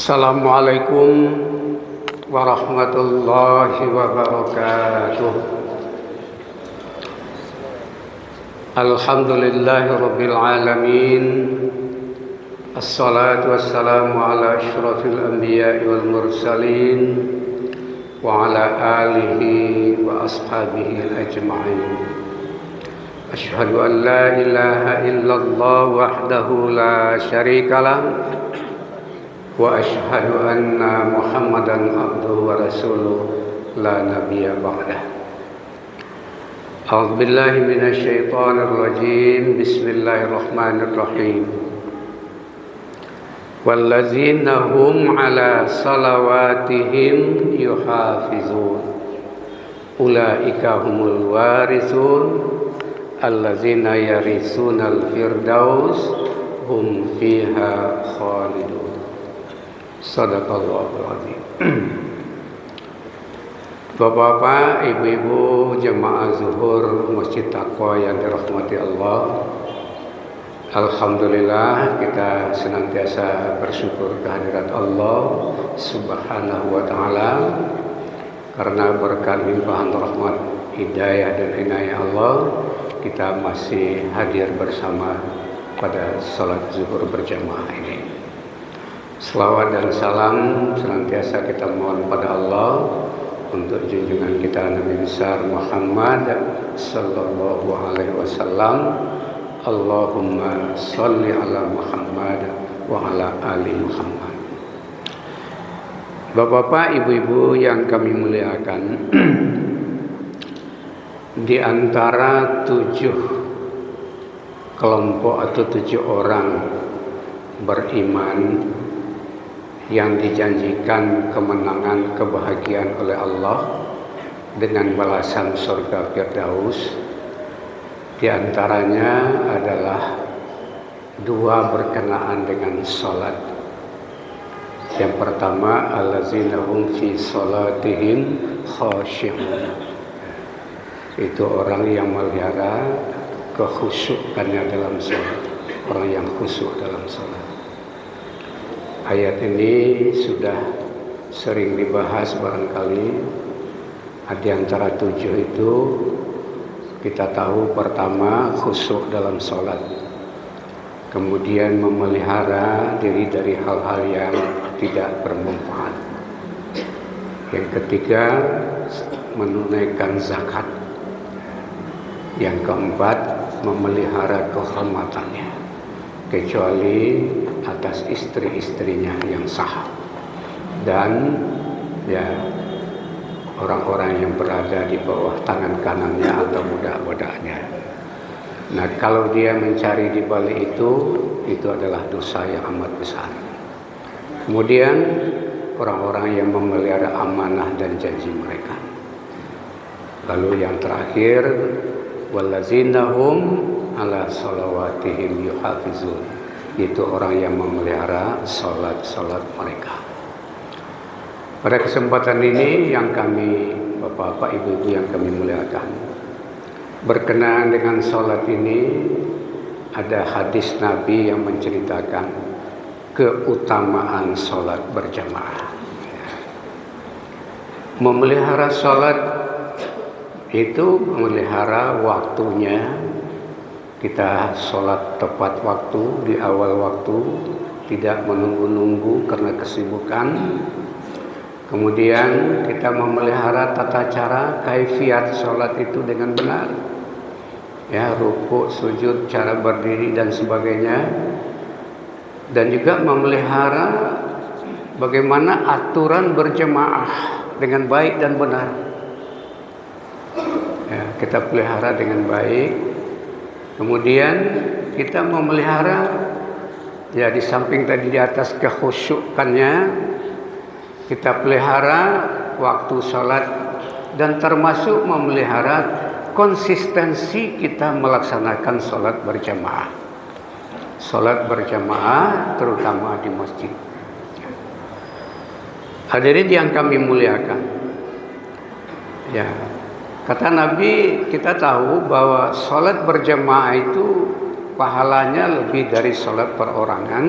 Assalamualaikum warahmatullahi wabarakatuh. Alhamdulillahi rabbil alamin. Assalatu wassalamu ala asyrafil anbiya'i wal mursalin wa ala alihi wa ashabihi ajma'in. Asyhadu an la ilaha illallah wahdahu la syarikalah wa asyhadu anna Muhammadan abduhu wa rasuluh la nabiyya ba'dah. A'udzu billahi minasy syaithanir rajim. Bismillahirrahmanirrahim. Wallazina hum 'ala salawatihim yuhafizun. Ulaika humul warithun allazina yarisunal firdaus hum fiha khalidun. Sadaqallahul azim. Bapak-bapak, ibu-ibu jemaah zuhur Masjid Taqwa yang dirahmati Allah, alhamdulillah kita senantiasa bersyukur kehadirat Allah Subhanahu wa taala karena berkat limpahan rahmat, hidayah dan inayah Allah kita masih hadir bersama pada salat zuhur berjamaah ini. Selawat dan salam senantiasa kita mohon pada Allah untuk junjungan kita Nabi besar Muhammad sallallahu alaihi wasallam. Allahumma sholli ala Muhammad wa ala ali Muhammad. Bapak-bapak, ibu-ibu yang kami muliakan, di antara 7 kelompok atau 7 orang beriman yang dijanjikan kemenangan, kebahagiaan oleh Allah dengan balasan surga Firdaus, di antaranya adalah 2 berkenaan dengan salat. Yang pertama, allazina hum fi salatihim khashi'un. Itu orang yang melihara kekhusyukannya dalam salat, orang yang khusyuk dalam salat. Ayat ini sudah sering dibahas barangkali. Di antara 7 itu kita tahu pertama khusyuk dalam sholat, kemudian memelihara diri dari hal-hal yang tidak bermanfaat, yang ketiga menunaikan zakat, yang keempat memelihara kehormatannya kecuali atas istri-istrinya yang sah, dan ya orang-orang yang berada di bawah tangan kanannya atau budak-budaknya. Nah, kalau dia mencari di balik itu adalah dosa yang amat besar. Kemudian orang-orang yang memelihara amanah dan janji mereka. Lalu yang terakhir, wallazina hum ala salawatihim yuhafizun, itu orang yang memelihara salat-salat mereka. Pada kesempatan ini yang kami, bapak-bapak, ibu-ibu yang kami muliakan, berkenaan dengan salat ini ada hadis Nabi yang menceritakan keutamaan salat berjamaah. Memelihara salat itu memelihara waktunya. Kita sholat tepat waktu, di awal waktu, tidak menunggu-nunggu karena kesibukan. Kemudian kita memelihara tata cara, kaifiat sholat itu dengan benar, ya, rukuk, sujud, cara berdiri dan sebagainya. Dan juga memelihara bagaimana aturan berjemaah dengan baik dan benar, ya, kita pelihara dengan baik. Kemudian kita memelihara, ya, di samping tadi di atas kekhusyukannya, kita pelihara waktu sholat, dan termasuk memelihara konsistensi kita melaksanakan sholat berjamaah. Sholat berjamaah terutama di masjid. Hadirin yang kami muliakan, ya, kata Nabi, kita tahu bahwa sholat berjamaah itu pahalanya lebih dari sholat perorangan,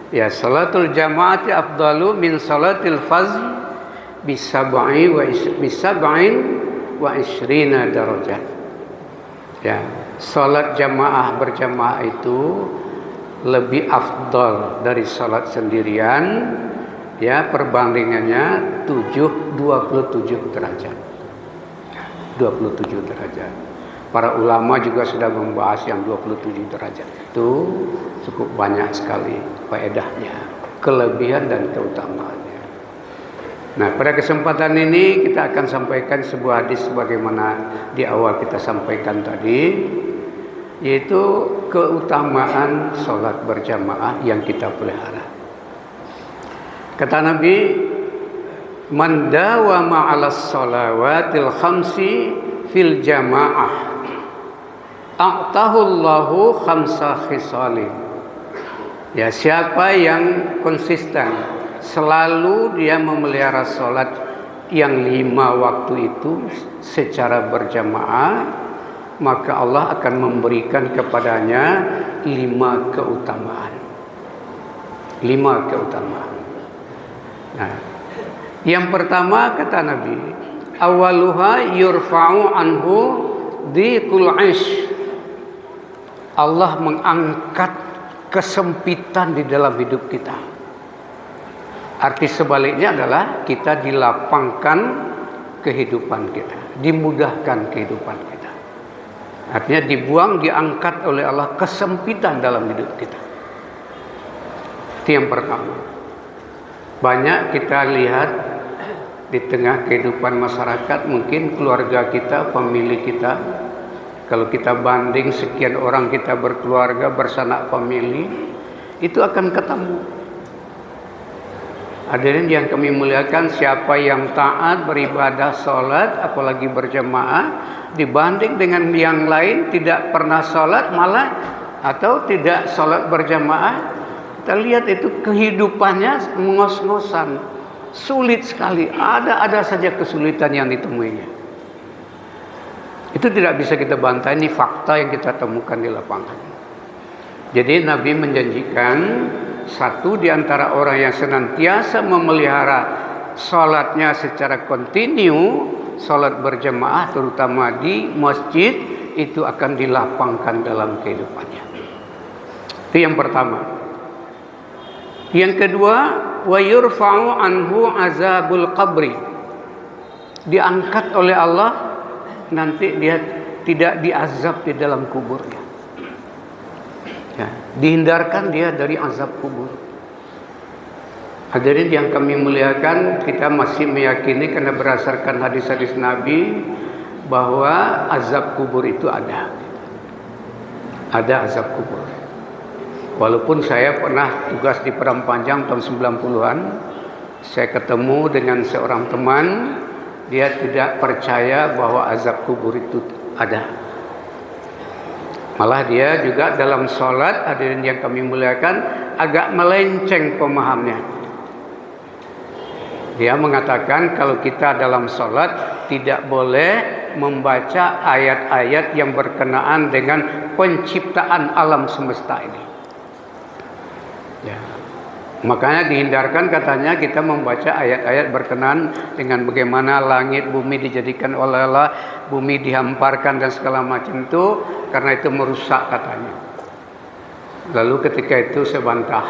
Ya, salatul jamaati afdalu min salatil faz bisab'in wa isrina darajat. Ya, salat jamaah berjamaah itu lebih afdal dari salat sendirian. Ya, perbandingannya 27 derajat. 27 derajat. Para ulama juga sudah membahas yang 27 derajat itu cukup banyak sekali faedahnya, kelebihan dan keutamaannya. Nah, pada kesempatan ini kita akan sampaikan sebuah hadis sebagaimana di awal kita sampaikan tadi, yaitu keutamaan sholat berjamaah yang kita pelihara. Kata Nabi, man dawama 'alas shalawatil khamsi fil jamaah a'tahullahu khamsa khisalin. Ya, siapa yang konsisten selalu dia memelihara salat yang 5 waktu itu secara berjamaah, maka Allah akan memberikan kepadanya 5 keutamaan. 5 keutamaan. Nah, yang pertama kata Nabi, awaluha yurfa'u anhu dhiqul 'aish. Allah mengangkat kesempitan di dalam hidup kita. Arti sebaliknya adalah kita dilapangkan kehidupan kita, dimudahkan kehidupan kita. Artinya dibuang, diangkat oleh Allah kesempitan dalam hidup kita. Itu yang pertama. Banyak kita lihat di tengah kehidupan masyarakat, mungkin keluarga kita, famili kita, kalau kita banding sekian orang kita berkeluarga, bersanak famili, itu akan ketemu. Hadirin yang kami muliakan, siapa yang taat beribadah salat apalagi berjamaah dibanding dengan yang lain tidak pernah salat malah atau tidak salat berjamaah, kita lihat itu kehidupannya ngos-ngosan, sulit sekali, ada saja kesulitan yang ditemuinya. Itu tidak bisa kita bantah, ini fakta yang kita temukan di lapangan. Jadi Nabi menjanjikan satu di antara orang yang senantiasa memelihara salatnya secara kontinu, salat berjamaah terutama di masjid, itu akan dilapangkan dalam kehidupannya. Itu yang pertama. Yang kedua, wa yurfa'u anhu azabul qabri. Diangkat oleh Allah, nanti dia tidak diazab di dalam kuburnya. Ya, dihindarkan dia dari azab kubur. Hadirin yang kami muliakan, kita masih meyakini karena berdasarkan hadis-hadis Nabi bahwa azab kubur itu ada. Ada azab kubur. Walaupun saya pernah tugas di Padang Panjang tahun 90-an, saya ketemu dengan seorang teman, dia tidak percaya bahwa azab kubur itu ada. Malah dia juga dalam sholat, hadirin yang kami muliakan, agak melenceng pemahamnya. Dia mengatakan kalau kita dalam sholat tidak boleh membaca ayat-ayat yang berkenaan dengan penciptaan alam semesta ini. Ya. Makanya dihindarkan katanya kita membaca ayat-ayat berkenaan dengan bagaimana langit bumi dijadikan oleh Allah, bumi dihamparkan dan segala macam itu, karena itu merusak katanya. Lalu ketika itu saya bantah,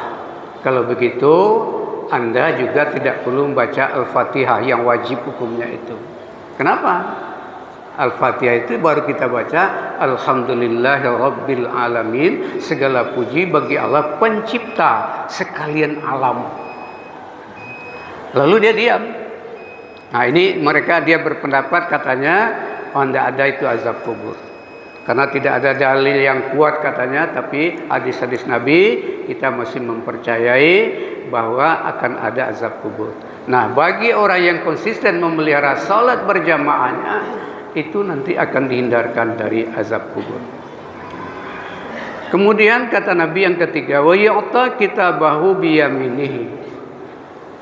kalau begitu Anda juga tidak perlu membaca Al-Fatihah yang wajib hukumnya itu. Kenapa? Al-Fatihah itu baru kita baca Alhamdulillahirabbil alamin, segala puji bagi Allah pencipta sekalian alam. Lalu dia diam. Nah, ini dia berpendapat katanya tidak ada itu azab kubur. Karena tidak ada dalil yang kuat katanya, tapi hadis-hadis Nabi kita masih mempercayai bahwa akan ada azab kubur. Nah, bagi orang yang konsisten memelihara salat berjamaahnya, itu nanti akan dihindarkan dari azab kubur. Kemudian kata Nabi yang ketiga, wa yu'ta kitabahu biyaminihi.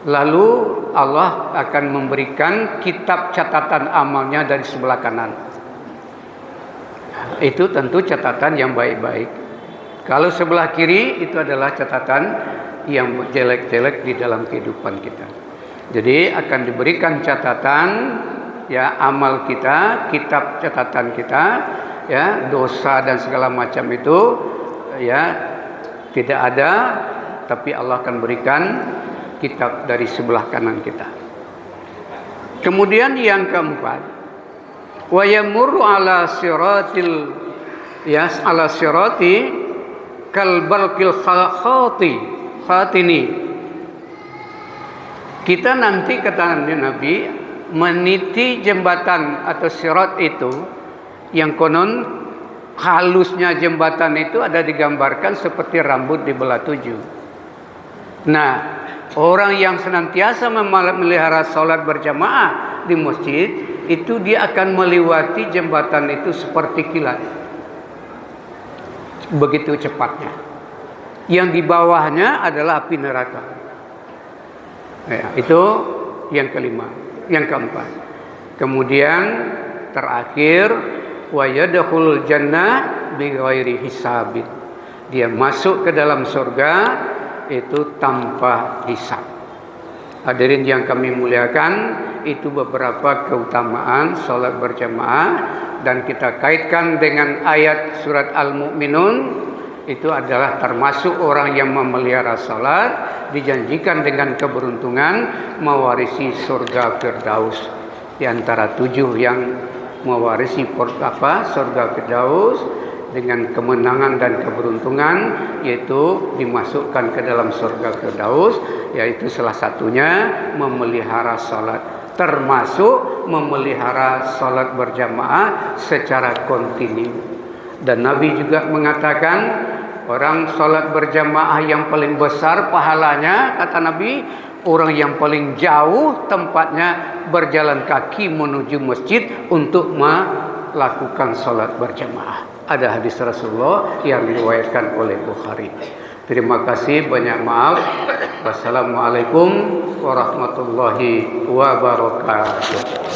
Lalu Allah akan memberikan kitab catatan amalnya dari sebelah kanan. Itu tentu catatan yang baik-baik. Kalau sebelah kiri itu adalah catatan yang jelek-jelek di dalam kehidupan kita. Jadi akan diberikan catatan ya amal kita, kitab catatan kita, ya dosa dan segala macam itu ya tidak ada, tapi Allah akan berikan kitab dari sebelah kanan kita. Kemudian yang keempat, wa yamurru ala siratil ala sirati kal barqil khatini. Kita nanti kata Nabi meniti jembatan atau sirat itu yang konon halusnya jembatan itu ada digambarkan seperti rambut dibelah 7. Nah, orang yang senantiasa memelihara salat berjamaah di masjid itu dia akan melewati jembatan itu seperti kilat. Begitu cepatnya. Yang di bawahnya adalah api neraka. Ya, itu yang kelima, yang keempat. Kemudian terakhir wa yadkhulul jannah bighairi hisabin. Dia masuk ke dalam surga itu tanpa hisab. Hadirin yang kami muliakan, itu beberapa keutamaan salat berjamaah dan kita kaitkan dengan ayat surat Al-Mu'minun. Itu adalah termasuk orang yang memelihara salat dijanjikan dengan keberuntungan mewarisi surga Firdaus. Di antara 7 yang mewarisi surga Firdaus dengan kemenangan dan keberuntungan, yaitu dimasukkan ke dalam surga Firdaus, yaitu salah satunya memelihara salat, termasuk memelihara salat berjamaah secara kontinu. Dan Nabi juga mengatakan orang salat berjamaah yang paling besar pahalanya, kata Nabi, orang yang paling jauh tempatnya berjalan kaki menuju masjid untuk melakukan salat berjamaah. Ada hadis Rasulullah yang diriwayatkan oleh Bukhari. Terima kasih, banyak maaf. Wassalamualaikum warahmatullahi wabarakatuh.